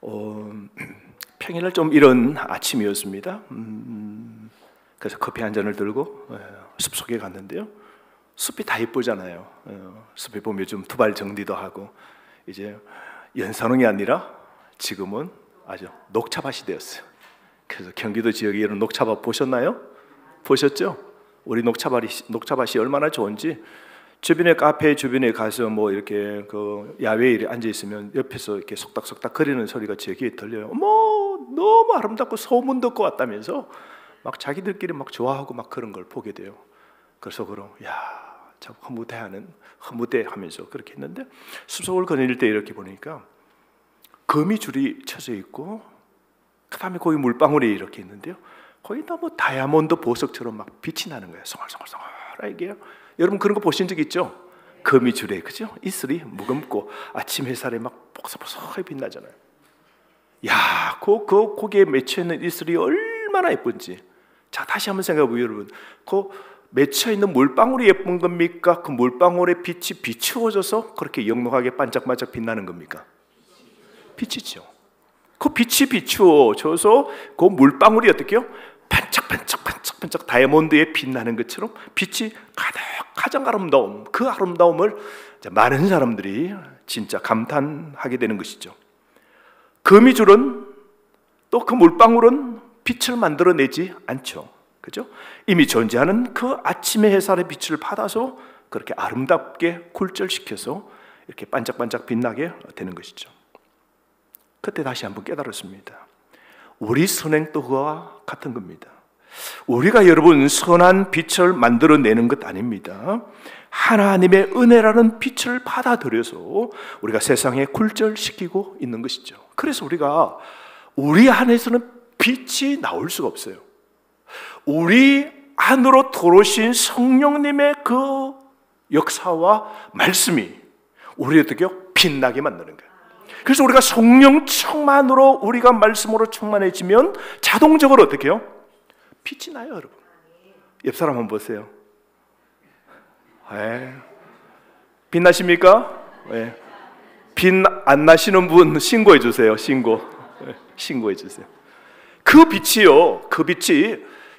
어, 평일날 좀 이런 아침이었습니다. 그래서 커피 한 잔을 들고 숲속에 갔는데요. 숲이 다 예쁘잖아요. 숲에 보면 좀 두발 정리도 하고, 이제 연산홍이 아니라 지금은 아주 녹차밭이 되었어요. 그래서 경기도 지역에 이런 녹차밭 보셨나요? 보셨죠? 우리 녹차밭이 얼마나 좋은지, 주변에 카페 주변에 가서 뭐 이렇게 그 야외에 앉아 있으면 옆에서 이렇게 속닥속닥 거리는 소리가 제 귀에 들려요. 어머, 너무 아름답고 소문 듣고 왔다면서 막 자기들끼리 막 좋아하고 막 그런 걸 보게 돼요. 그래서 야, 참 흐뭇해하면서 그렇게 했는데, 숲속을 거닐 때 이렇게 보니까 거미줄이 쳐져 있고, 그 다음에 거기 물방울이 이렇게 있는데요. 거기다 뭐 다이아몬드 보석처럼 막 빛이 나는 거예요. 송알송알송알하게요. 여러분 그런 거 보신 적 있죠? 거미줄에, 그죠? 이슬이 무겁고 아침 햇살에 막 보석보석하게 빛나잖아요. 야, 거기에 맺혀 있는 이슬이 얼마나 예쁜지. 자, 다시 한번 생각해 보세요, 여러분. 그 맺혀 있는 물방울이 예쁜 겁니까? 그 물방울의 빛이 비추어져서 그렇게 영롱하게 반짝반짝 빛나는 겁니까? 빛이죠. 그 빛이 비추어져서 그 물방울이 어떻게요? 반짝반짝 다이아몬드에 빛나는 것처럼 빛이 가장 아름다움, 그 아름다움을 많은 사람들이 진짜 감탄하게 되는 것이죠. 거미줄은 또 그 물방울은 빛을 만들어내지 않죠. 그죠? 이미 존재하는 그 아침의 햇살의 빛을 받아서 그렇게 아름답게 굴절시켜서 이렇게 반짝반짝 빛나게 되는 것이죠. 그때 다시 한번 깨달았습니다. 우리 선행도 그와 같은 겁니다. 우리가 여러분 선한 빛을 만들어내는 것 아닙니다. 하나님의 은혜라는 빛을 받아들여서 우리가 세상에 굴절시키고 있는 것이죠. 그래서 우리 안에서는 빛이 나올 수가 없어요. 우리 안으로 들어오신 성령님의 그 역사와 말씀이 우리를 어떻게 빛나게 만드는 거예요. 그래서 우리가 성령 충만으로, 우리가 말씀으로 충만해지면 자동적으로 어떻게 해요? 빛이 나요, 여러분. 옆 사람 한번 보세요. 빛나십니까? 빛 안 나시는 분 신고해 주세요. 신고해 주세요. 그 빛이요, 그 빛이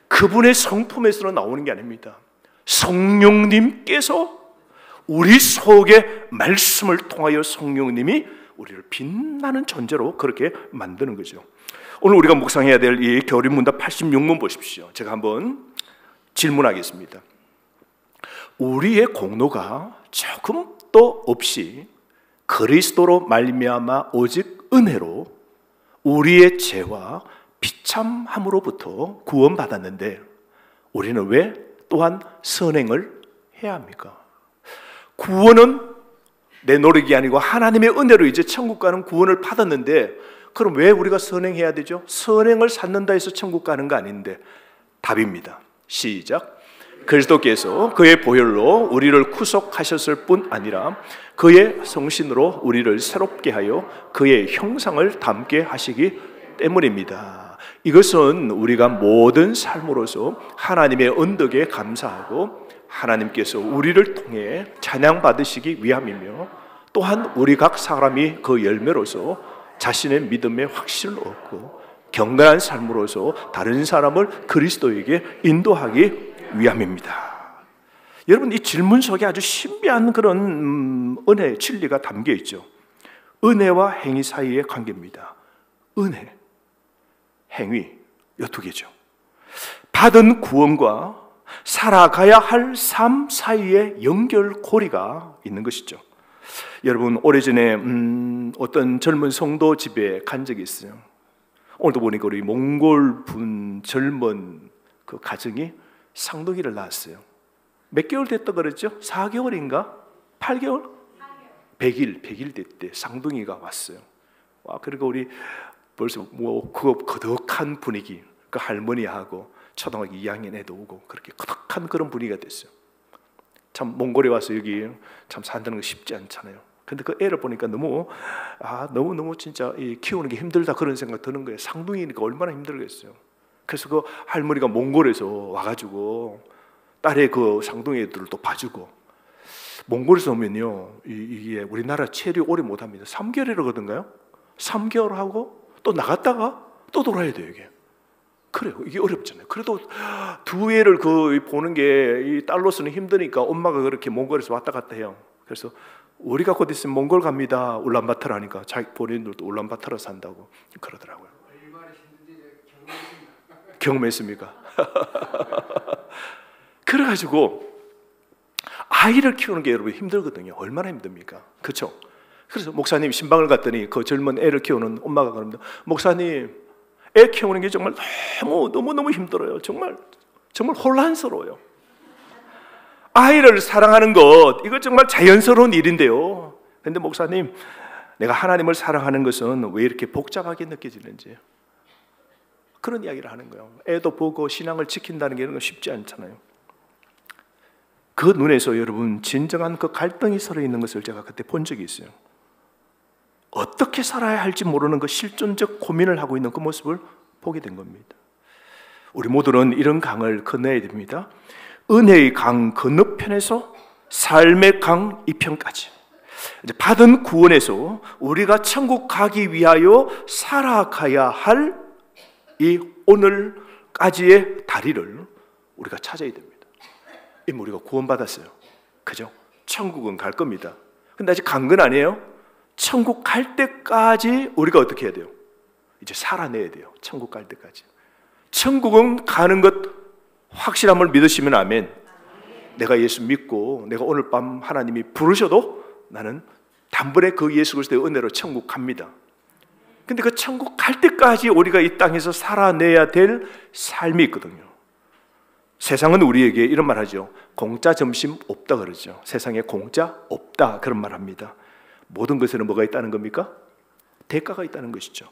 그분의 성품에서 나오는 게 아닙니다. 성령님께서 우리 속에 말씀을 통하여 성령님이 우리를 빛나는 존재로 그렇게 만드는 거죠. 오늘 우리가 묵상해야 될 이 교리문답 86문 보십시오. 제가 한번 질문하겠습니다. 우리의 공로가 조금도 없이 그리스도로 말미암아 오직 은혜로 우리의 죄와 비참함으로부터 구원받았는데 우리는 왜 또한 선행을 해야 합니까? 구원은 내 노력이 아니고 하나님의 은혜로 이제 천국 가는 구원을 받았는데, 그럼 왜 우리가 선행해야 되죠? 선행을 쌓는다 해서 천국 가는 거 아닌데. 답입니다. 시작. 그리스도께서 그의 보혈로 우리를 구속하셨을 뿐 아니라 그의 성신으로 우리를 새롭게 하여 그의 형상을 닮게 하시기 때문입니다. 이것은 우리가 모든 삶으로서 하나님의 언덕에 감사하고 하나님께서 우리를 통해 찬양받으시기 위함이며, 또한 우리 각 사람이 그 열매로서 자신의 믿음의 확신을 얻고 경건한 삶으로서 다른 사람을 그리스도에게 인도하기 위함입니다. 여러분, 이 질문 속에 아주 신비한 그런 은혜의 진리가 담겨 있죠. 은혜와 행위 사이의 관계입니다. 은혜, 행위, 이 두 개죠. 받은 구원과 살아가야 할 삶 사이에 연결고리가 있는 것이죠. 여러분, 오래전에 어떤 젊은 성도 집에 간 적이 있어요. 오늘도 보니까 우리 몽골 분 젊은 그 가정이 쌍둥이를 낳았어요. 몇 개월 됐다 그랬죠? 4개월인가? 8개월? 100일 됐대. 쌍둥이가 왔어요. 와, 그러니까 우리 벌써 뭐 그 거덕한 분위기, 그 할머니하고 초등학교 2학년 애도 오고 그렇게 거덕한 그런 분위기가 됐어요. 참 몽골에 와서 여기 참 산다는 거 쉽지 않잖아요. 근데 그 애를 보니까 너무 진짜 키우는 게 힘들다 그런 생각 드는 거예요. 쌍둥이니까 얼마나 힘들겠어요. 그래서 그 할머니가 몽골에서 와가지고 딸의 그 쌍둥이 애들을 또 봐주고, 몽골에서 오면요 이게 우리나라 체류 오래 못합니다. 3개월이라거든요. 3개월 하고 또 나갔다가 또 돌아야 돼요, 이게. 그래요. 이게 어렵잖아요. 그래도 두 애를 보는 게 이 딸로서는 힘드니까 엄마가 그렇게 몽골에서 왔다 갔다 해요. 그래서 우리가 곧 있으면 몽골 갑니다. 울란바토르 하니까 자기 본인들도 울란바토르 산다고 그러더라고요. 얼마나 힘든지 경험했습니까? 그래가지고 아이를 키우는 게 여러분 힘들거든요. 얼마나 힘듭니까? 그렇죠? 그래서 목사님 신방을 갔더니 그 젊은 애를 키우는 엄마가 그럽니다. 목사님, 애 키우는 게 정말 너무 힘들어요. 정말 혼란스러워요. 아이를 사랑하는 것, 이거 정말 자연스러운 일인데요. 근데 목사님, 내가 하나님을 사랑하는 것은 왜 이렇게 복잡하게 느껴지는지, 그런 이야기를 하는 거예요. 애도 보고 신앙을 지킨다는 게 이런 거 쉽지 않잖아요. 그 눈에서 여러분 진정한 그 갈등이 서려 있는 것을 제가 그때 본 적이 있어요. 어떻게 살아야 할지 모르는 그 실존적 고민을 하고 있는 그 모습을 보게 된 겁니다. 우리 모두는 이런 강을 건너야 됩니다. 은혜의 강 건너편에서 삶의 강 이편까지, 받은 구원에서 우리가 천국 가기 위하여 살아가야 할 이 오늘까지의 다리를 우리가 찾아야 됩니다. 이미 우리가 구원받았어요. 그죠? 천국은 갈 겁니다. 근데 아직 간 건 아니에요. 천국 갈 때까지 우리가 어떻게 해야 돼요? 이제 살아내야 돼요. 천국 갈 때까지. 천국은 가는 것 확실함을 믿으시면 아멘. 내가 예수 믿고 내가 오늘 밤 하나님이 부르셔도 나는 단번에 그 예수 그리스도의 은혜로 천국 갑니다. 근데 그 천국 갈 때까지 우리가 이 땅에서 살아내야 될 삶이 있거든요. 세상은 우리에게 이런 말 하죠. 공짜 점심 없다 그러죠. 세상에 공짜 없다 그런 말 합니다. 모든 것에는 뭐가 있다는 겁니까? 대가가 있다는 것이죠.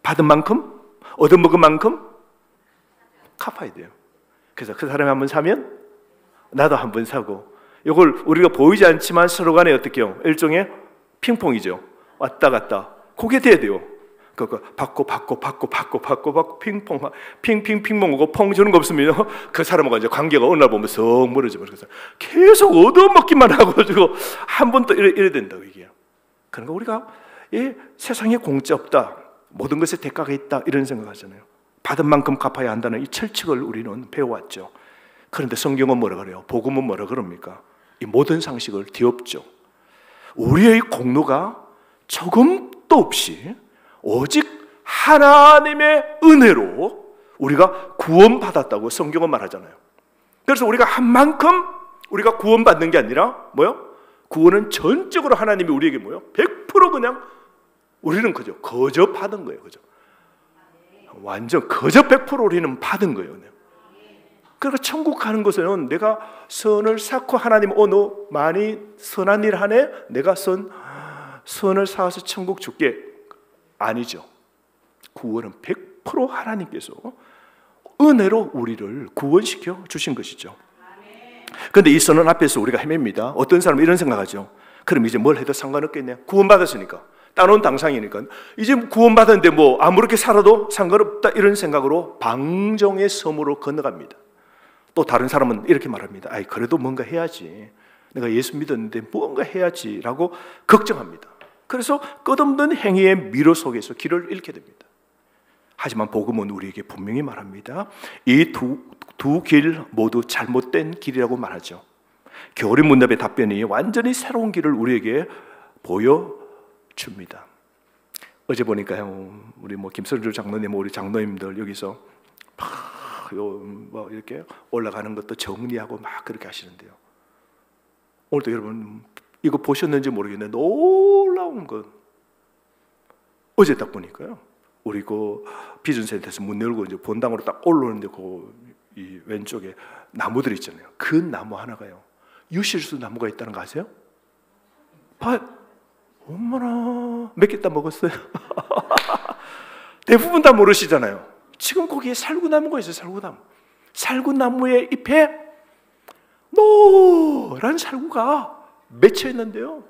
받은 만큼, 얻어먹은 만큼 갚아야 돼요. 그래서 그 사람이 한번 사면 나도 한번 사고, 이걸 우리가 보이지 않지만 서로 간에 어떻게 해요? 일종의 핑퐁이죠. 왔다 갔다. 그게 돼야 돼요. 그거 받고 핑퐁 핑퐁 오고 퐁 주는 거 없으면 그 사람하고 이제 관계가 어느 날 보면 썩 멀어져 버려서 계속 얻어먹기만 하고 가지고 한 번 또 이래 된다고 이게. 그러니까 우리가 세상에 공짜 없다, 모든 것에 대가가 있다 이런 생각하잖아요. 받은 만큼 갚아야 한다는 이 철칙을 우리는 배워왔죠. 그런데 성경은 뭐라 그래요? 복음은 뭐라 그럽니까? 이 모든 상식을 뒤엎죠. 우리의 공로가 조금도 없이 오직 하나님의 은혜로 우리가 구원받았다고 성경은 말하잖아요. 그래서 우리가 한 만큼 우리가 구원받는 게 아니라 뭐요? 구원은 전적으로 하나님이 우리에게 뭐요? 100% 그냥 우리는 그저 거저 받은 거예요. 그저 완전 거저 100% 우리는 받은 거예요. 그러니까 천국 가는 것은 내가 선을 쌓고 하나님 너 많이 선한 일 하네, 내가 선을 쌓아서 천국 줄게, 아니죠. 구원은 100% 하나님께서 은혜로 우리를 구원시켜 주신 것이죠. 그런데 이 선언 앞에서 우리가 헤맵니다. 어떤 사람은 이런 생각하죠. 그럼 이제 뭘 해도 상관없겠네. 구원받았으니까, 따놓은 당상이니까 이제 구원받았는데 뭐 아무렇게 살아도 상관없다 이런 생각으로 방종의 섬으로 건너갑니다. 또 다른 사람은 이렇게 말합니다. 아이, 그래도 뭔가 해야지, 내가 예수 믿었는데 뭔가 해야지 라고 걱정합니다. 그래서 끝없는 행위의 미로 속에서 길을 잃게 됩니다. 하지만 복음은 우리에게 분명히 말합니다. 이 두 길 모두 잘못된 길이라고 말하죠. 교리 문답의 답변이 완전히 새로운 길을 우리에게 보여줍니다. 어제 보니까요, 우리 김선주 장로님, 우리 장로님들 여기서 뭐 이렇게 올라가는 것도 정리하고 막 그렇게 하시는데요. 오늘도 여러분 이거 보셨는지 모르겠는데 놀라운 것, 어제 딱 보니까요, 우리 그 비전센터에서 문 열고 이제 본당으로 딱 올라오는데 이 왼쪽에 나무들 있잖아요. 그 나무 하나가요, 유실수 나무가 있다는 거 아세요? 엄마나 몇 개 따 먹었어요. 대부분 다 모르시잖아요. 지금 거기에 살구나무가 있어요. 살구나무. 살구나무의 잎에 노란 살구가 맺혀 있는데요,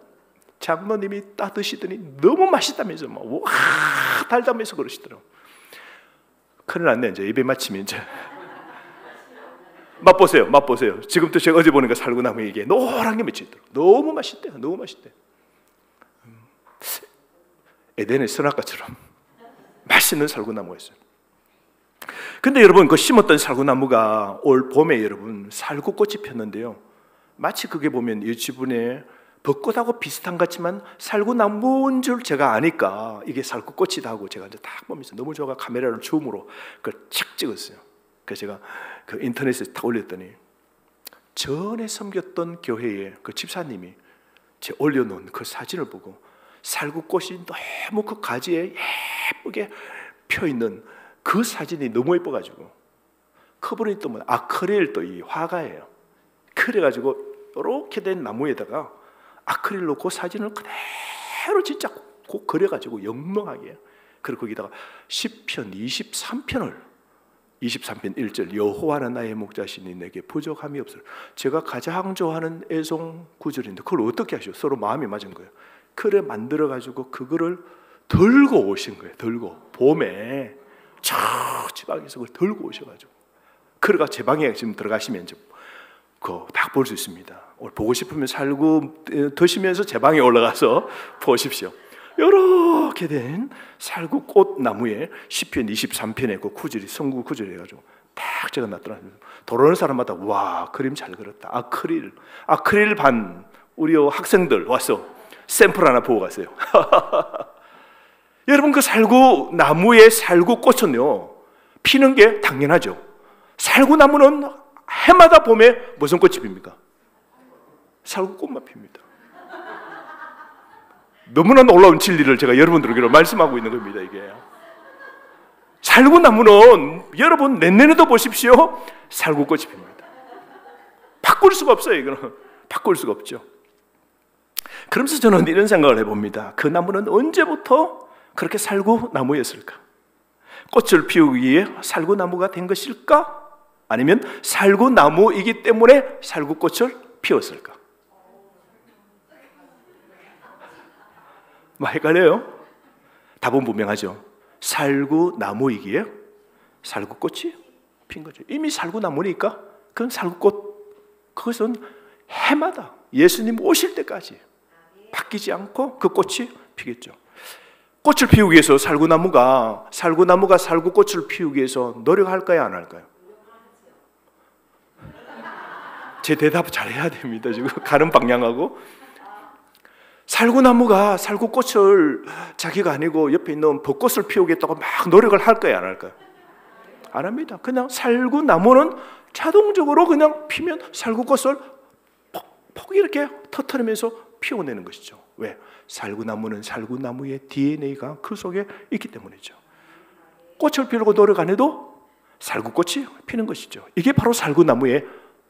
장로님이 따 드시더니 너무 맛있다면서 막 와 달다면서 그러시더라고요. 큰일 났네. 이제 입에 맞히면 이제 맛보세요. 지금도 제가 어제 보니까 살구나무에 이게 노란 게 맺혀 있더라고요. 너무 맛있대요. 너무 맛있대. 에덴의 선악과처럼 맛있는 살구나무가 있어요. 근데 여러분, 그 심었던 살구나무가 올 봄에 여러분 살구꽃이 폈는데요, 마치 그게 보면 이 지분에 벚꽃하고 비슷한 것 같지만 살구나무인 줄 제가 아니까 이게 살구꽃이다 하고 제가 이제 딱 보면서 너무 좋아가 카메라로 줌으로 그걸 착 찍었어요. 그래서 제가 그 인터넷에 딱 올렸더니 전에 섬겼던 교회에 그 집사님이 제 올려놓은 그 사진을 보고 살구꽃이 너무 그 가지에 예쁘게 펴있는 그 사진이 너무 예뻐가지고, 그분이 또 뭐 아크릴 또 이 화가예요. 그래가지고 이렇게 된 나무에다가 아크릴로 그 사진을 그대로 진짜 꼭 그려가지고 영롱하게, 그리고 거기다가 시편 23편을 23편 1절 여호와는 나의 목자시니 내게 부족함이 없을, 제가 가장 좋아하는 애송 구절인데 그걸 어떻게 하셔? 서로 마음이 맞은 거예요. 그래 만들어가지고 그거를 들고 오신 거예요. 들고 봄에 저 지방에서 그걸 들고 오셔가지고, 그래가 제 방에 지금 들어가시면 그거 딱 볼 수 있습니다. 오늘 보고 싶으면 살구 드시면서 제 방에 올라가서 보십시오. 이렇게 된 살구꽃 나무에 시편 23편에 그 구절이 성구 구절이 해가지고 딱 제가 놨더라고요. 돌아오는 사람마다 와, 그림 잘 그렸다. 아크릴 반 우리 학생들 와서 샘플 하나 보고 갔어요. 여러분, 그 살구 나무의 살구꽃은요 피는 게 당연하죠. 살구나무는 해마다 봄에 무슨 꽃이 핍니까? 살구꽃만 핍니다. 너무나 놀라운 진리를 제가 여러분들에게 말씀하고 있는 겁니다. 이게 살구나무는 여러분 내년에도 보십시오, 살구꽃이 핍니다. 바꿀 수가 없어요. 이거는 바꿀 수가 없죠. 그러면서 저는 이런 생각을 해봅니다. 그 나무는 언제부터 그렇게 살구나무였을까? 꽃을 피우기 위해 살구나무가 된 것일까? 아니면 살구나무이기 때문에 살구꽃을 피웠을까? 막 헷갈려요? 답은 분명하죠. 살구나무이기에 살구꽃이 핀 거죠. 이미 살구나무니까 그건 살구꽃, 그것은 해마다 예수님 오실 때까지 바뀌지 않고 그 꽃이 피겠죠. 꽃을 피우기 위해서 살구나무가 살구꽃을 피우기 위해서 노력할까요, 안 할까요? 제 대답 잘해야 됩니다. 지금 가는 방향하고. 살구나무가 살구꽃을 자기가 아니고 옆에 있는 벚꽃을 피우겠다고 막 노력을 할까요, 안 할까요? 안 합니다. 그냥 살구나무는 자동적으로 그냥 피면 살구꽃을 퍽 이렇게 터트리면서 피워내는 것이죠. 왜? 살구나무는 살구나무의 DNA가 그 속에 있기 때문이죠. 꽃을 피우려고 노력 안 해도 살구꽃이 피는 것이죠. 이게 바로 살구나무의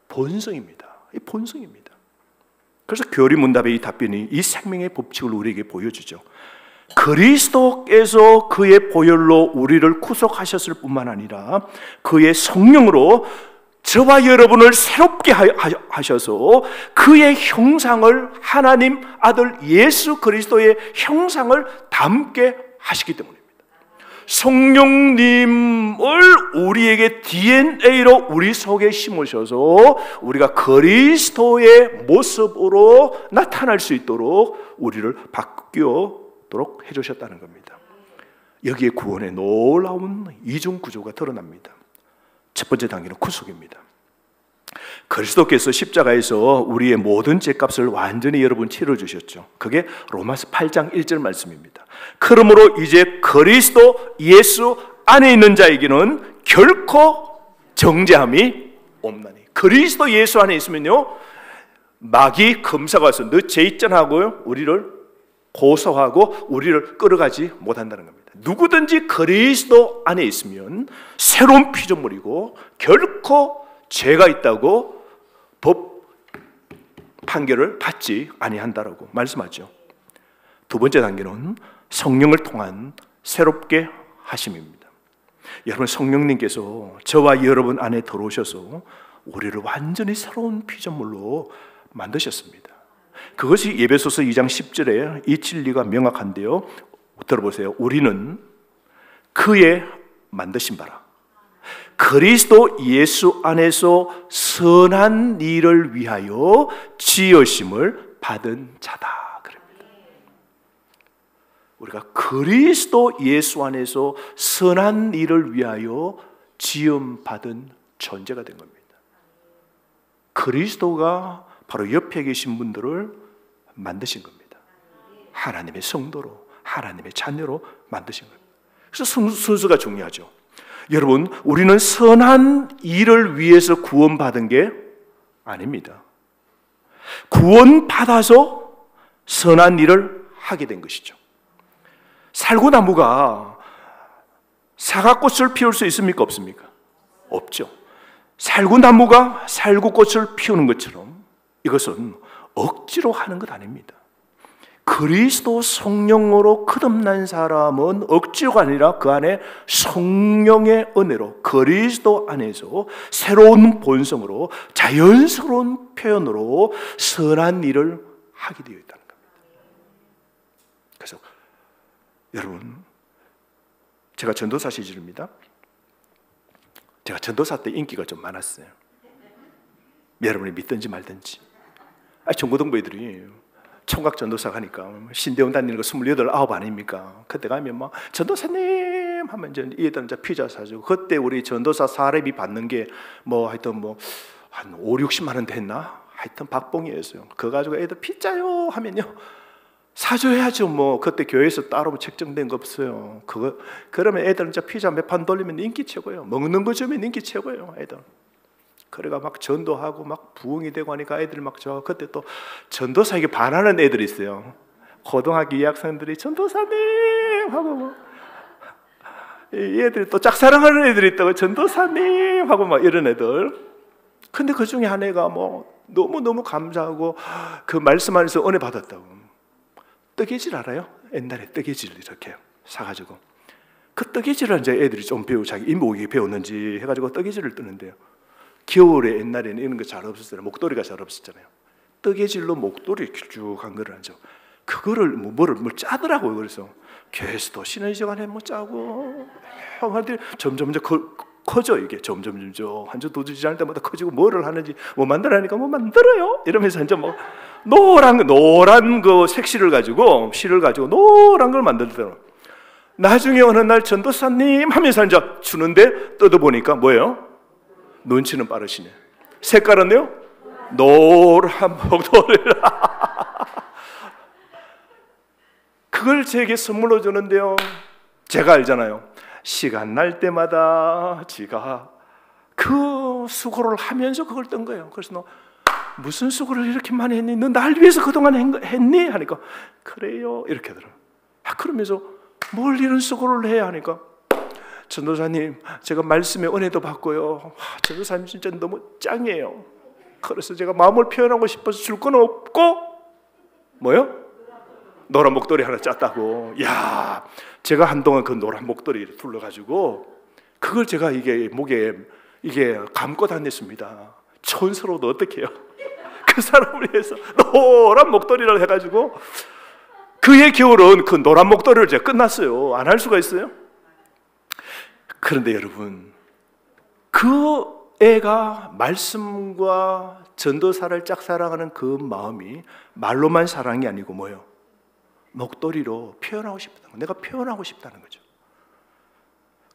본성입니다. 이 본성입니다. 그래서 교리문답의 이 답변이 이 생명의 법칙을 우리에게 보여주죠. 그리스도께서 그의 보혈로 우리를 구속하셨을 뿐만 아니라 그의 성령으로 저와 여러분을 새롭게 하셔서 그의 형상을, 하나님 아들 예수 그리스도의 형상을 담게 하시기 때문입니다. 성령님을 우리에게 DNA로 우리 속에 심으셔서 우리가 그리스도의 모습으로 나타날 수 있도록 우리를 바뀌도록 해주셨다는 겁니다. 여기에 구원의 놀라운 이중 구조가 드러납니다. 첫 번째 단계는 구속입니다. 그리스도께서 십자가에서 우리의 모든 죄값을 완전히 여러분 치러주셨죠. 그게 로마서 8장 1절 말씀입니다. 그러므로 이제 그리스도 예수 안에 있는 자에게는 결코 정죄함이 없나니. 그리스도 예수 안에 있으면요, 마귀 검사가 와서 너 죄 있잖아 하고요, 우리를 고소하고 우리를 끌어가지 못한다는 겁니다. 누구든지 그리스도 안에 있으면 새로운 피조물이고 결코 죄가 있다고 법 판결을 받지 아니한다라고 말씀하죠. 두 번째 단계는 성령을 통한 새롭게 하심입니다. 여러분, 성령님께서 저와 여러분 안에 들어오셔서 우리를 완전히 새로운 피조물로 만드셨습니다. 그것이 에베소서 2장 10절에 이 진리가 명확한데요, 들어보세요. 우리는 그의 만드신 바라 그리스도 예수 안에서 선한 일을 위하여 지으심을 받은 자다. 그럽니다. 우리가 그리스도 예수 안에서 선한 일을 위하여 지음받은 존재가 된 겁니다. 그리스도가 바로 옆에 계신 분들을 만드신 겁니다. 하나님의 성도로, 하나님의 자녀로 만드신 겁니다. 그래서 순서가 중요하죠. 여러분, 우리는 선한 일을 위해서 구원받은 게 아닙니다. 구원받아서 선한 일을 하게 된 것이죠. 살구나무가 사과꽃을 피울 수 있습니까? 없습니까? 없죠. 살구나무가 살구꽃을 피우는 것처럼 이것은 억지로 하는 것 아닙니다. 그리스도 성령으로 거듭난 사람은 억지가 아니라 그 안에 성령의 은혜로 그리스도 안에서 새로운 본성으로 자연스러운 표현으로 선한 일을 하게 되어 있다는 겁니다. 그래서 여러분, 제가 전도사 시절입니다. 제가 전도사 때 인기가 좀 많았어요. 여러분이 믿든지 말든지. 중고등부 애들이 총각 전도사 가니까 신대원 다니는 거 28, 9 아닙니까? 그때 가면 막 전도사님 하면 이제 얘들은 이제 피자 사주고, 그때 우리 전도사 사례비 받는 게 뭐 하여튼 뭐 한 5, 60만 원 됐나? 하여튼 박봉이었어요. 그거 가지고 애들 피자요 하면요 사줘야죠. 뭐 그때 교회에서 따로 책정된 거 없어요. 그러면 애들은 이제 피자 몇 판 돌리면 인기 최고예요. 먹는 거 주면 인기 최고예요, 애들. 그래가 막 전도하고 막 부흥이 되고 하니까 애들 막 그때 또 전도사에게 반하는 애들이 있어요. 고등학교 2학생들이 전도사님 하고 뭐 얘들이 또 짝사랑하는 애들이 있다고 전도사님 하고 막 이런 애들. 근데 그 중에 한 애가 뭐 너무너무 감사하고 그 말씀 안에서 은혜 받았다고. 뜨개질 알아요? 옛날에 뜨개질 이렇게 사가지고 그 뜨개질을 이제 애들이 좀 배우고 자기 이목이 배웠는지 해가지고 뜨개질을 뜨는데요. 겨울에 옛날에는 이런 거 잘 없었잖아요. 목도리가 잘 없었잖아요. 뜨개질로 목도리 길쭉한 거를 하죠. 그거를 뭘 짜더라고요. 그래서 교회에서도 쉬는 시간에 뭐 짜고 형한테 점점 커져. 이게 점점 한주 도주지 않을 때마다 커지고 뭐를 하는지 뭐 만들라니까 뭐 만들어요 이러면서 이제 뭐 노란 그 색실을 가지고 노란 걸 만들더라고요. 나중에 어느 날 전도사님 하면서 이제 주는데 뜯어보니까 뭐예요? 눈치는 빠르시네. 색깔은요? 노란 목도리. 그걸 제게 선물로 주는데요, 제가 알잖아요. 시간 날 때마다 지가 그 수고를 하면서 그걸 뜬 거예요. 그래서 너 무슨 수고를 이렇게 많이 했니? 너 날 위해서 그동안 했니? 하니까 그래요 이렇게 하더라고요. 그러면서 뭘 이런 수고를 해야 하니까, 전도사님 제가 말씀에 은혜도 받고요, 전도사님 진짜 너무 짱이에요. 그래서 제가 마음을 표현하고 싶어서 줄 건 없고 뭐요? 노란 목도리 하나 짰다고. 야, 제가 한동안 그 노란 목도리를 둘러가지고 그걸 제가 이게 목에 이게 감고 다녔습니다. 촌스러워도 어떡해요? 그 사람을 위해서 노란 목도리를 해가지고 그의 겨울은 그 노란 목도리를 제가 끝났어요. 안 할 수가 있어요? 그런데 여러분, 그 애가 말씀과 전도사를 짝사랑하는 그 마음이 말로만 사랑이 아니고 뭐예요? 목도리로 표현하고 싶다는 거. 내가 표현하고 싶다는 거죠.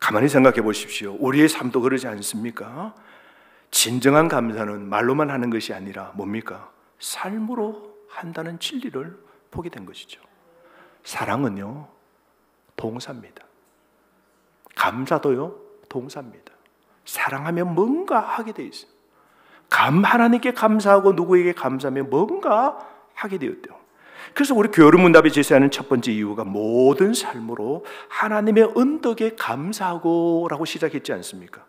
가만히 생각해 보십시오. 우리의 삶도 그러지 않습니까? 진정한 감사는 말로만 하는 것이 아니라 뭡니까? 삶으로 한다는 진리를 보게 된 것이죠. 사랑은요, 동사입니다. 감사도요, 동사입니다. 사랑하면 뭔가 하게 돼 있어요. 하나님께 감사하고 누구에게 감사하면 뭔가 하게 되었대요. 그래서 우리 교류문답이 제시하는 첫 번째 이유가 모든 삶으로 하나님의 은덕에 감사하고 라고 시작했지 않습니까?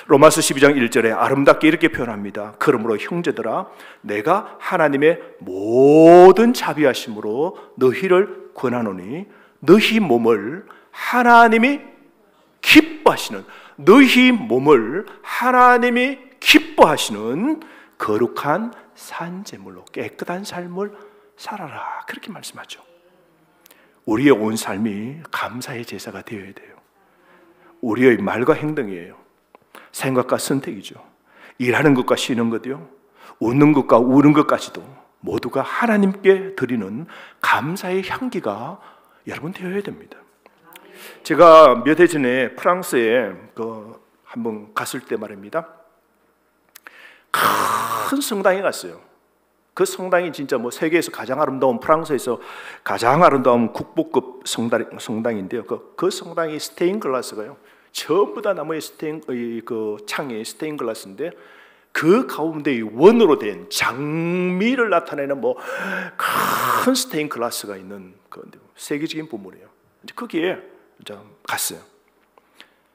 로마서 12장 1절에 아름답게 이렇게 표현합니다. 그러므로 형제들아, 내가 하나님의 모든 자비하심으로 너희를 권하노니 너희 몸을 하나님이 기뻐하시는, 너희 몸을 하나님이 기뻐하시는 거룩한 산제물로 깨끗한 삶을 살아라, 그렇게 말씀하죠. 우리의 온 삶이 감사의 제사가 되어야 돼요. 우리의 말과 행동이에요. 생각과 선택이죠. 일하는 것과 쉬는 것도요, 웃는 것과 우는 것까지도 모두가 하나님께 드리는 감사의 향기가 여러분 되어야 됩니다. 제가 몇 해 전에 프랑스에 한번 갔을 때 말입니다. 큰 성당에 갔어요. 그 성당이 진짜 세계에서 가장 아름다운, 프랑스에서 가장 아름다운 국보급 성당인데요. 그 성당이 스테인 글라스가요. 전부 다 나무의 창에 스테인 글라스인데 그 가운데 원으로 된 장미를 나타내는 큰 스테인 글라스가 있는 세계적인 보물이에요. 거기에 갔어요.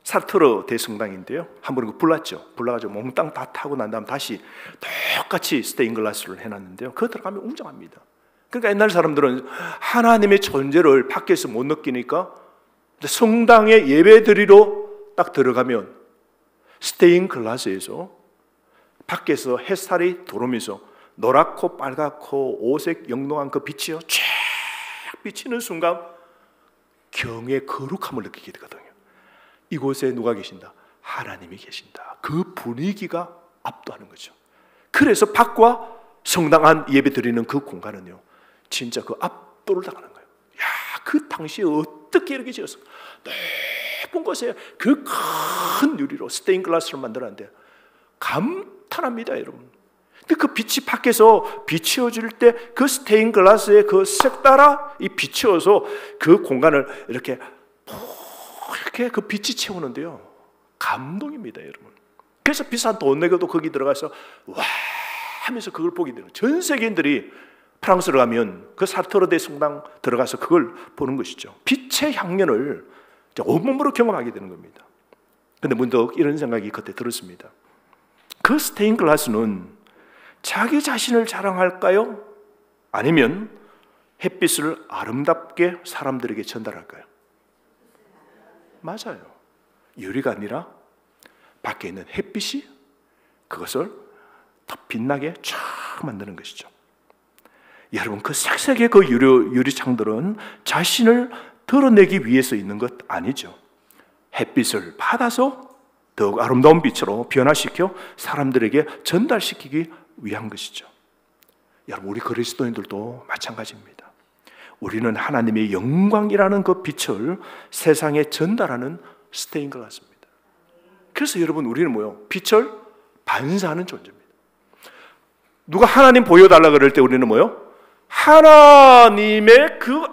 사르트르 대성당인데요. 한번 불났죠. 불나가지고 몽땅 다 타고 난 다음 다시 똑같이 스테인 글라스를 해놨는데요. 그거 들어가면 웅장합니다. 그러니까 옛날 사람들은 하나님의 존재를 밖에서 못 느끼니까 성당에 예배드리러 딱 들어가면 스테인 글라스에서 밖에서 햇살이 들어오면서 노랗고 빨갛고 오색 영롱한 그 빛이요 쫙 비치는 순간 경의 거룩함을 느끼게 되거든요. 이곳에 누가 계신다? 하나님이 계신다. 그 분위기가 압도하는 거죠. 그래서 밖과 성당 안 예배 드리는 그 공간은요 진짜 그 압도를 당하는 거예요. 야, 그 당시에 어떻게 이렇게 지었어? 높은 곳에 그 큰 유리로 스테인 글라스를 만들었는데 감탄합니다, 여러분. 근데 그 빛이 밖에서 비치어질 때 그 스테인 글라스의 그 색 따라 이 비치어서 그 공간을 이렇게 그 빛이 채우는데요. 감동입니다, 여러분. 그래서 비싼 돈 내고도 거기 들어가서 와 하면서 그걸 보게 되는, 전 세계인들이 프랑스로 가면 그 사르트르 대성당 들어가서 그걸 보는 것이죠. 빛의 향연을 온몸으로 경험하게 되는 겁니다. 근데 문득 이런 생각이 그때 들었습니다. 그 스테인 글라스는 자기 자신을 자랑할까요? 아니면 햇빛을 아름답게 사람들에게 전달할까요? 맞아요. 유리가 아니라 밖에 있는 햇빛이 그것을 더 빛나게 쫙 만드는 것이죠. 여러분, 그 색색의 그 유리창들은 자신을 드러내기 위해서 있는 것 아니죠. 햇빛을 받아서 더욱 아름다운 빛으로 변화시켜 사람들에게 전달시키기 위한 것이죠. 여러분, 우리 그리스도인들도 마찬가지입니다. 우리는 하나님의 영광이라는 그 빛을 세상에 전달하는 스테인 글라스입니다. 그래서 여러분, 우리는 빛을 반사하는 존재입니다. 누가 하나님 보여달라 그럴 때 우리는 하나님의 그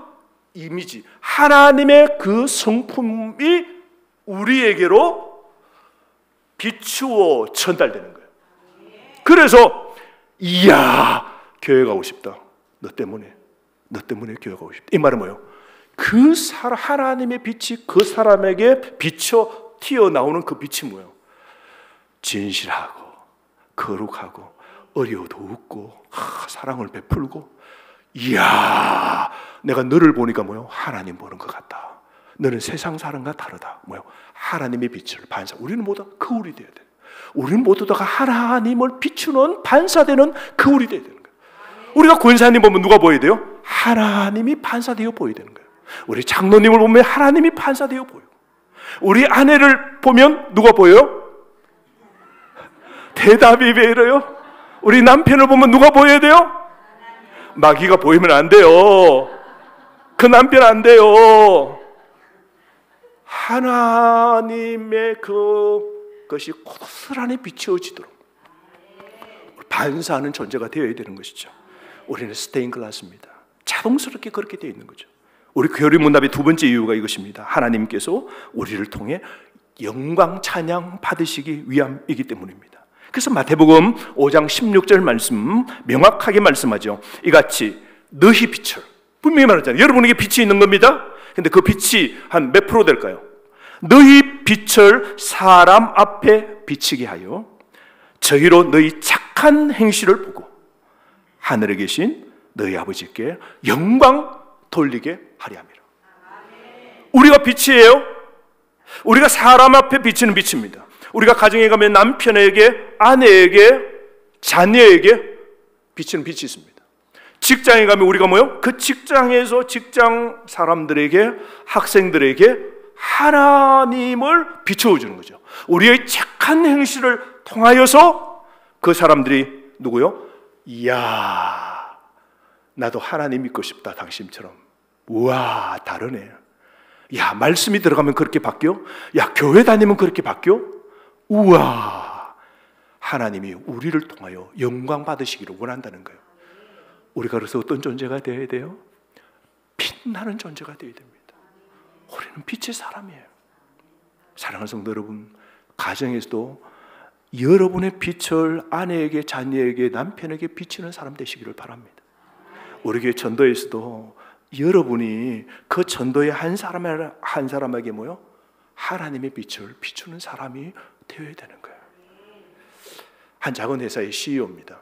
이미지, 하나님의 그 성품이 우리에게로 비추어 전달되는 거예요. 그래서 이야, 교회 가고 싶다. 너 때문에 교회 가고 싶다. 이 말은 뭐예요? 그 사람, 하나님의 빛이 그 사람에게 비쳐 튀어나오는 그 빛이 뭐예요? 진실하고 거룩하고 어려워도 웃고 사랑을 베풀고, 이야, 내가 너를 보니까 하나님 보는 것 같다. 너는 세상 사람과 다르다. 하나님의 빛을 반사. 우리는 모두 거울이 되어야 돼. 우리는 모두 다가 하나님을 비추는 반사되는 거울이 되어야 되는 거예요. 우리가 권사님 보면 누가 보여야 돼요? 하나님이 반사되어 보여야 되는 거예요. 우리 장로님을 보면 하나님이 반사되어 보이고, 우리 아내를 보면 누가 보여요? 대답이 왜 이래요? 우리 남편을 보면 누가 보여야 돼요? 마귀가 보이면 안 돼요. 그 남편 안 돼요. 하나님의 그것이 고스란히 비추어지도록 반사하는 존재가 되어야 되는 것이죠. 우리는 스테인 글라스입니다. 자동스럽게 그렇게 되어 있는 거죠. 우리 교리 문답의 두 번째 이유가 이것입니다. 하나님께서 우리를 통해 영광 찬양 받으시기 위함이기 때문입니다. 그래서 마태복음 5장 16절 말씀 명확하게 말씀하죠. 이같이 너희 빛을, 분명히 말하잖아요. 여러분에게 빛이 있는 겁니다. 근데 그 빛이 한 몇 프로 될까요? 너희 빛을 사람 앞에 비치게 하여 저희로 너희 착한 행실을 보고 하늘에 계신 너희 아버지께 영광 돌리게 하리 함이라. 우리가 빛이에요. 우리가 사람 앞에 비치는 빛입니다. 우리가 가정에 가면 남편에게, 아내에게, 자녀에게 비치는 빛이 있습니다. 직장에 가면 우리가 그 직장에서 직장 사람들에게, 학생들에게 하나님을 비춰주는 거죠. 우리의 착한 행실을 통하여서 그 사람들이 누구요? 이야, 나도 하나님 믿고 싶다, 당신처럼. 우와, 다르네. 야, 말씀이 들어가면 그렇게 바뀌어? 야, 교회 다니면 그렇게 바뀌어? 우와, 하나님이 우리를 통하여 영광 받으시기를 원한다는 거예요. 우리가 그래서 어떤 존재가 되어야 돼요? 빛나는 존재가 되어야 됩니다. 우리는 빛의 사람이에요. 사랑하는 성도 여러분, 가정에서도 여러분의 빛을 아내에게, 자녀에게, 남편에게 비치는 사람 되시기를 바랍니다. 우리 교회 전도에서도 여러분이 그 전도의 한 사람에게 뭐요? 하나님의 빛을 비추는 사람이 되어야 되는 거예요. 한 작은 회사의 CEO입니다.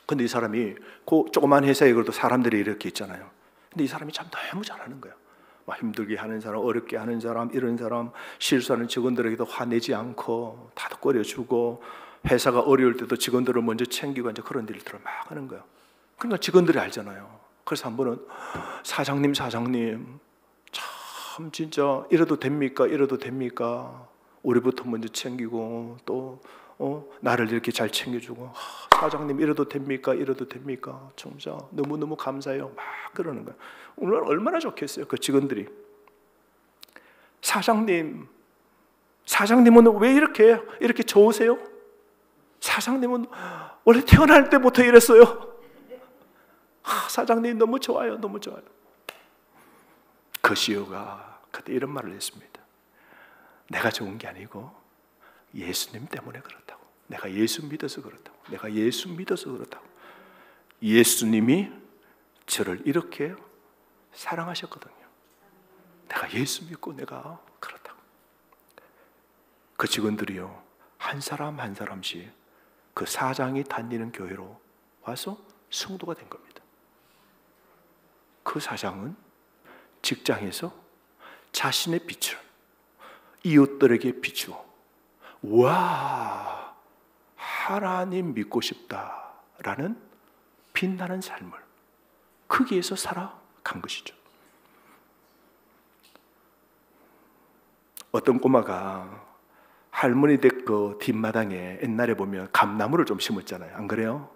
근데 이 사람이 그 조그만 회사에 그래도 사람들이 이렇게 있잖아요. 근데 이 사람이 참 너무 잘하는 거예요. 막 힘들게 하는 사람, 어렵게 하는 사람, 이런 사람, 실수하는 직원들에게도 화내지 않고 다독거려주고, 회사가 어려울 때도 직원들을 먼저 챙기고 이제 그런 일들을 막 하는 거예요. 그러니까 직원들이 알잖아요. 그래서 한 번은 사장님 참 진짜 이래도 됩니까? 이래도 됩니까? 우리부터 먼저 챙기고 또 나를 이렇게 잘 챙겨주고, 사장님 이래도 됩니까? 이래도 됩니까? 진짜 너무너무 감사해요. 막 그러는 거예요. 오늘 얼마나 좋겠어요, 그 직원들이. 사장님은 왜 이렇게 좋으세요? 사장님은 원래 태어날 때부터 이랬어요. 사장님 너무 좋아요, 너무 좋아요. 그 CEO가 그때 이런 말을 했습니다. 내가 좋은 게 아니고 예수님 때문에 그렇다고. 내가 예수 믿어서 그렇다고. 내가 예수 믿어서 그렇다고. 예수님이 저를 이렇게 사랑하셨거든요. 내가 예수 믿고 내가 그렇다고. 그 직원들이요, 한 사람 한 사람씩 그 사장이 다니는 교회로 와서 성도가 된 겁니다. 그 사장은 직장에서 자신의 빛을 이웃들에게 비추어, 와, 하나님 믿고 싶다라는 빛나는 삶을 거기에서 살아간 것이죠. 어떤 꼬마가 할머니 댁 그 뒷마당에 옛날에 보면 감나무를 좀 심었잖아요. 안 그래요?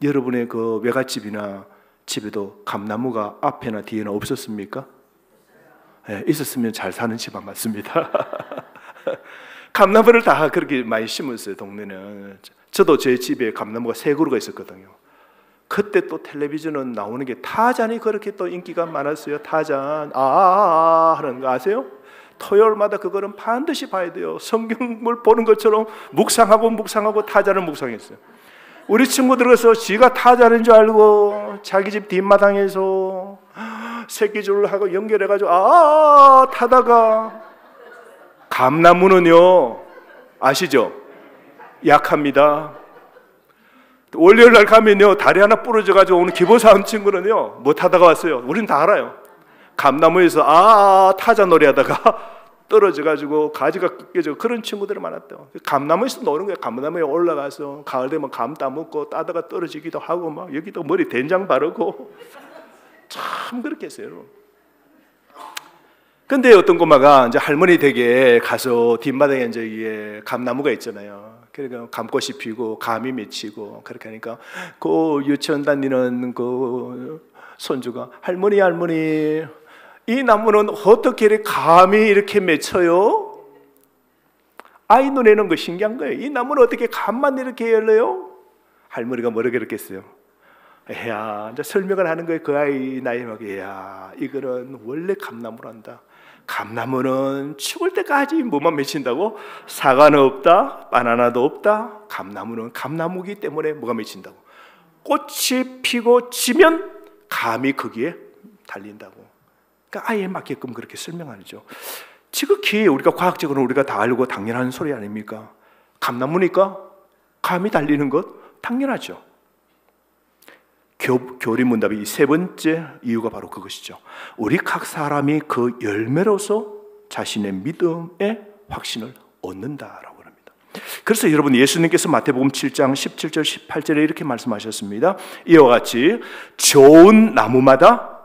여러분의 그 외갓집이나 집에도 감나무가 앞에나 뒤에나 없었습니까? 네, 있었으면 잘 사는 집안 맞습니다. 감나무를 다 그렇게 많이 심었어요, 동네는. 저도 제 집에 감나무가 3그루가 있었거든요. 그때 또 텔레비전은 나오는 게 타잔이 그렇게 또 인기가 많았어요. 타잔 하는 거 아세요? 토요일마다 그거는 반드시 봐야 돼요. 성경을 보는 것처럼 묵상하고 타잔을 묵상했어요. 우리 친구들에서 지가 타자는 줄 알고 자기 집 뒷마당에서 새끼줄을 하고 연결해가지고 타다가, 감나무는요 아시죠? 약합니다. 월요일 날 가면요 다리 하나 부러져가지고 오늘 기보사 온 친구는요 못 타다가 왔어요. 우린 다 알아요. 감나무에서 타자 놀이하다가 떨어져가지고 가지가 꺾여져, 그런 친구들이 많았대요. 감나무에서 노는 거예요. 감나무에 올라가서 가을 되면 감 따먹고 따다가 떨어지기도 하고, 막 여기도 머리 된장 바르고 참 그렇게 했어요. 근데 어떤 꼬마가 이제 할머니 댁에 가서 뒷마당에 이제 이게 감나무가 있잖아요. 그러니까 감꽃이 피고 감이 맺히고 그렇게 하니까 그 유치원 다니는 그 손주가, 할머니 이 나무는 어떻게 이렇게 감이 이렇게 맺혀요? 아이 눈에는 그 신기한 거예요. 이 나무는 어떻게 감만 이렇게 열려요? 할머니가 뭐라고 그랬겠어요? 야, 이제 설명을 하는 거예요. 그 아이 나이에 막, 야, 이거는 원래 감나무란다. 감나무는 죽을 때까지 뭐만 맺힌다고? 사과는 없다, 바나나도 없다. 감나무는 감나무기 때문에 뭐가 맺힌다고? 꽃이 피고 지면 감이 거기에 달린다고. 그러니까 아이에 맞게끔 그렇게 설명하죠. 지극히 우리가 과학적으로 우리가 다 알고 당연한 소리 아닙니까? 감나무니까 감이 달리는 것 당연하죠. 교리문답의 3번째 이유가 바로 그것이죠. 우리 각 사람이 그 열매로서 자신의 믿음의 확신을 얻는다라고 합니다. 그래서 여러분, 예수님께서 마태복음 7장 17절 18절에 이렇게 말씀하셨습니다. 이와 같이 좋은 나무마다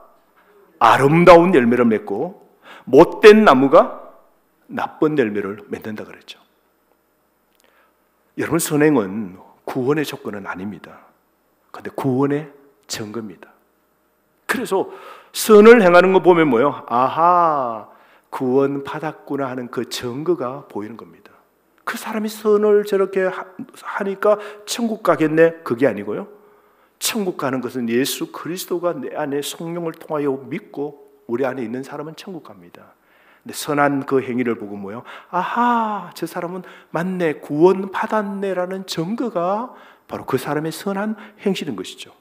아름다운 열매를 맺고 못된 나무가 나쁜 열매를 맺는다 그랬죠. 여러분, 선행은 구원의 조건은 아닙니다. 그런데 구원의 증거입니다. 그래서 선을 행하는 거 보면 뭐요? 아하, 구원 받았구나 하는 그 증거가 보이는 겁니다. 그 사람이 선을 저렇게 하니까 천국 가겠네? 그게 아니고요. 천국 가는 것은 예수 그리스도가 내 안에 성령을 통하여 믿고 우리 안에 있는 사람은 천국 갑니다. 근데 선한 그 행위를 보고 뭐요? 아하, 저 사람은 맞네, 구원 받았네라는 증거가 바로 그 사람의 선한 행실인 것이죠.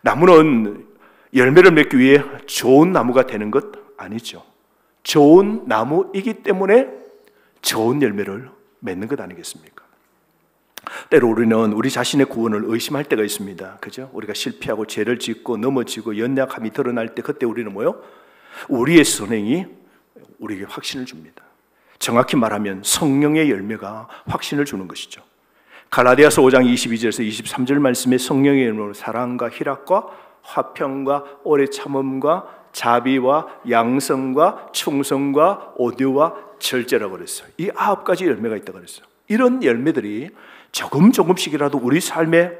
나무는 열매를 맺기 위해 좋은 나무가 되는 것 아니죠. 좋은 나무이기 때문에 좋은 열매를 맺는 것 아니겠습니까? 때로 우리는 우리 자신의 구원을 의심할 때가 있습니다. 그죠? 우리가 실패하고 죄를 짓고 넘어지고 연약함이 드러날 때 그때 우리는 뭐요? 우리의 선행이 우리에게 확신을 줍니다. 정확히 말하면 성령의 열매가 확신을 주는 것이죠. 갈라디아서 5장 22절에서 23절 말씀에 성령의 열매로 사랑과 희락과 화평과 오래 참음과 자비와 양성과 충성과 오디오와 절제라고 그랬어요. 이 9가지 열매가 있다고 그랬어요. 이런 열매들이 조금씩이라도 우리 삶에,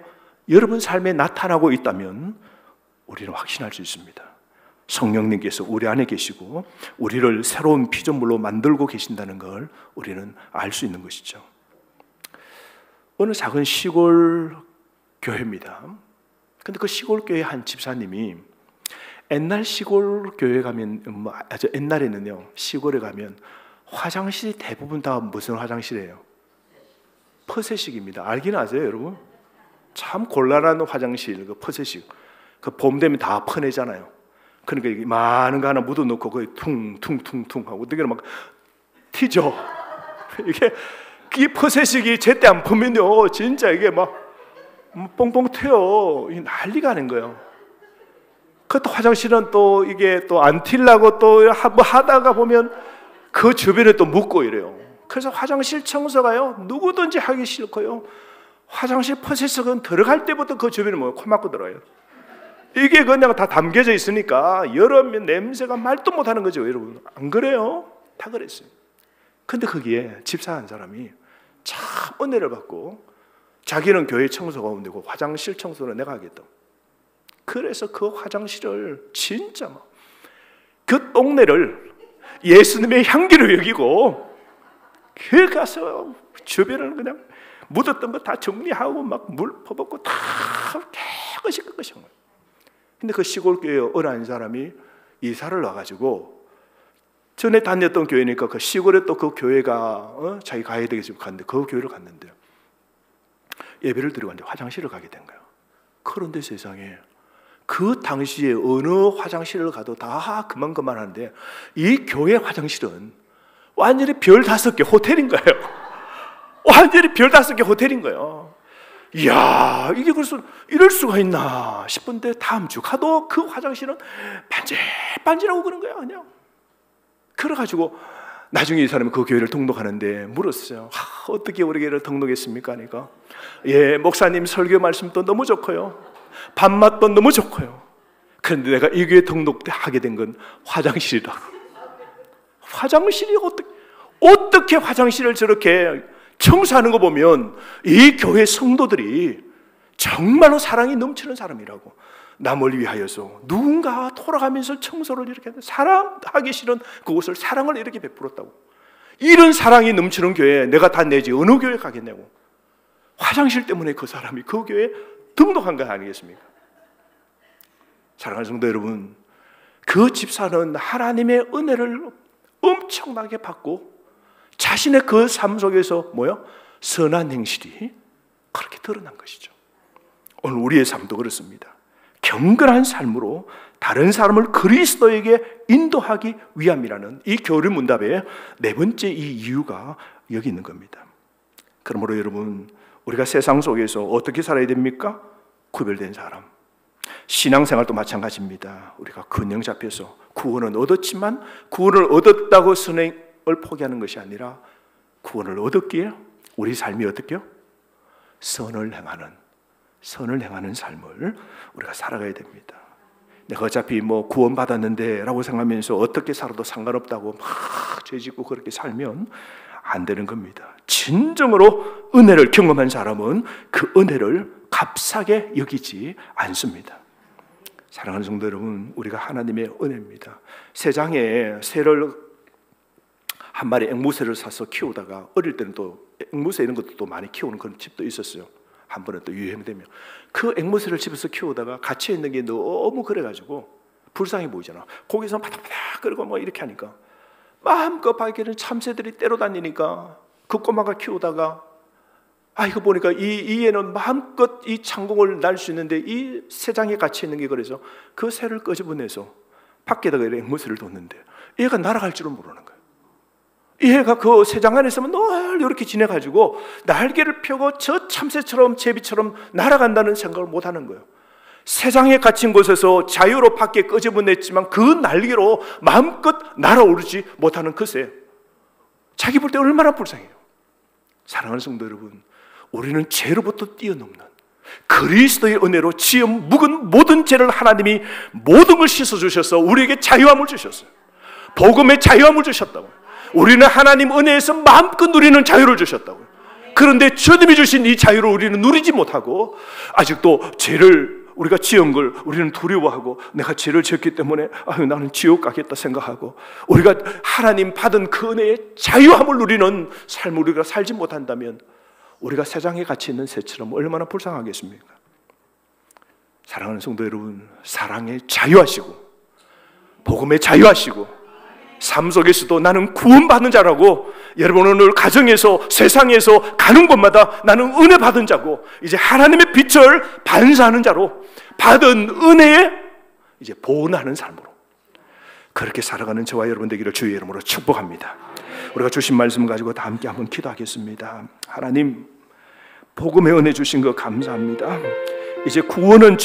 여러분 삶에 나타나고 있다면 우리는 확신할 수 있습니다. 성령님께서 우리 안에 계시고 우리를 새로운 피조물로 만들고 계신다는 걸 우리는 알 수 있는 것이죠. 어느 작은 시골 교회입니다. 근데 그 시골 교회 한 집사님이 옛날 시골 교회 가면 아주 옛날에는요, 시골에 가면 화장실이 대부분 다 무슨 화장실이에요? 퍼세식입니다. 알긴 아세요, 여러분? 참 곤란한 화장실, 그 퍼세식. 그 봄 되면 다 퍼내잖아요. 그러니까 많은 거 하나 묻어놓고 거기 퉁퉁퉁퉁 하고 어떻게 막 튀죠. 이게 이 퍼세식이 제때 안 퍼면요, 진짜 이게 막 뽕뽕 튀어. 난리가 나는 거예요. 그것도 화장실은 또 이게 또 안 튀려고 또 뭐 하다가 보면 그 주변에 또 묻고 이래요. 그래서 화장실 청소가요, 누구든지 하기 싫고요. 화장실 퍼세식은 들어갈 때부터 그 주변에 뭐 코 막고 들어요. 이게 그냥 다 담겨져 있으니까 여러 냄새가 말도 못하는 거죠, 여러분. 안 그래요? 다 그랬어요. 근데 거기에 집사 한 사람이 참 은혜를 받고 자기는 교회 청소가 오면 되고 화장실 청소는 내가 하겠다고. 그래서 그 화장실을 진짜 막 그 동네를 예수님의 향기로 여기고 그 가서 주변을 그냥 묻었던 거 다 정리하고 막 물 퍼붓고 다 깨끗이 한 거예요. 근데 그 시골 교회에 어느 한 사람이 이사를 와가지고 전에 다녔던 교회니까 그 시골에 또 그 교회가 자기 가야 되겠지 갔는데 그 교회를 갔는데요. 예배를 드리고 왔는데 화장실을 가게 된 거예요. 그런데 세상에 그 당시에 어느 화장실을 가도 다 그만하는데 이 교회 화장실은 완전히 별 5개 호텔인 거예요. 완전히 별 5개 호텔인 거예요. 이야, 이게 그래서 이럴 수가 있나 싶은데 다음 주 가도 그 화장실은 반질반질하고 그런 거예요, 그냥. 그래가지고 나중에 이 사람이 그 교회를 등록하는데 물었어요. 어떻게 우리 교회를 등록했습니까? 하니까 예, 목사님 설교 말씀도 너무 좋고요, 밥맛도 너무 좋고요. 그런데 내가 이 교회 등록하게 된 건 화장실이라고. 화장실이 어떻게 화장실을 저렇게 청소하는 거 보면 이 교회 성도들이 정말로 사랑이 넘치는 사람이라고. 남을 위하여서 누군가 돌아가면서 청소를 이렇게 사랑하기 싫은 그곳을 사랑을 이렇게 베풀었다고. 이런 사랑이 넘치는 교회에 내가 다 내지 어느 교회 가겠냐고. 화장실 때문에 그 사람이 그 교회에 등록한 거 아니겠습니까? 사랑하는 성도 여러분, 그 집사는 하나님의 은혜를 엄청나게 받고 자신의 그 삶 속에서 선한 행실이 그렇게 드러난 것이죠. 오늘 우리의 삶도 그렇습니다. 경건한 삶으로 다른 사람을 그리스도에게 인도하기 위함이라는 이 교리 문답의 4번째 이 이유가 여기 있는 겁니다. 그러므로 여러분, 우리가 세상 속에서 어떻게 살아야 됩니까? 구별된 사람. 신앙생활도 마찬가지입니다. 우리가 균형 잡혀서 구원은 얻었지만 구원을 얻었다고 선행을 포기하는 것이 아니라 구원을 얻었기에 우리 삶이 어떻게요? 선을 행하는 삶을 우리가 살아가야 됩니다. 내가 어차피 구원 받았는데 라고 생각하면서 어떻게 살아도 상관없다고 막 죄짓고 그렇게 살면 안 되는 겁니다. 진정으로 은혜를 경험한 사람은 그 은혜를 값싸게 여기지 않습니다. 사랑하는 성도 여러분, 우리가 하나님의 은혜입니다. 새 장에 새를 한 마리 앵무새를 사서 키우다가 어릴 때는 또 앵무새 이런 것도 또 많이 키우는 그런 집도 있었어요. 한 번에 또 유행되면 그 앵무새를 집에서 키우다가 갇혀 있는 게 너무 그래가지고 불쌍해 보이잖아. 거기서 바닥바닥 끓고 뭐 이렇게 하니까 마음껏 밖에는 참새들이 때로 다니니까 그 꼬마가 키우다가 이거 보니까 이 애는 마음껏 이 창공을 날 수 있는데 이 새장에 갇혀 있는 게 그래서 그 새를 끄집어내서 밖에다가 앵무새를 뒀는데 얘가 날아갈 줄은 모르는 거예요. 이 애가 그 새장 안에서만 늘 이렇게 지내가지고 날개를 펴고 저 참새처럼 제비처럼 날아간다는 생각을 못 하는 거예요. 새장에 갇힌 곳에서 자유로 밖에 끄집어냈지만 그 날개로 마음껏 날아오르지 못하는 그 새, 자기 볼 때 얼마나 불쌍해요. 사랑하는 성도 여러분, 우리는 죄로부터 뛰어넘는 그리스도의 은혜로 지은 묵은 모든 죄를 하나님이 모든 걸 씻어주셔서 우리에게 자유함을 주셨어요. 복음의 자유함을 주셨다고. 우리는 하나님 은혜에서 마음껏 누리는 자유를 주셨다고요. 그런데 주님이 주신 이 자유를 우리는 누리지 못하고 아직도 죄를 우리가 지은 걸 우리는 두려워하고 내가 죄를 지었기 때문에 나는 지옥 가겠다 생각하고 우리가 하나님 받은 그 은혜의 자유함을 누리는 삶을 우리가 살지 못한다면 우리가 새장에 갇혀 있는 새처럼 얼마나 불쌍하겠습니까? 사랑하는 성도 여러분, 사랑에 자유하시고 복음에 자유하시고 삶 속에서도 나는 구원받은 자라고, 여러분 오늘 가정에서 세상에서 가는 곳마다 나는 은혜 받은 자고 이제 하나님의 빛을 반사하는 자로 받은 은혜에 이제 보온하는 삶으로 그렇게 살아가는 저와 여러분 되기를 주의 이름으로 축복합니다. 우리가 주신 말씀 가지고 다 함께 한번 기도하겠습니다. 하나님, 복음의 은혜 주신 거 감사합니다. 이제 구원은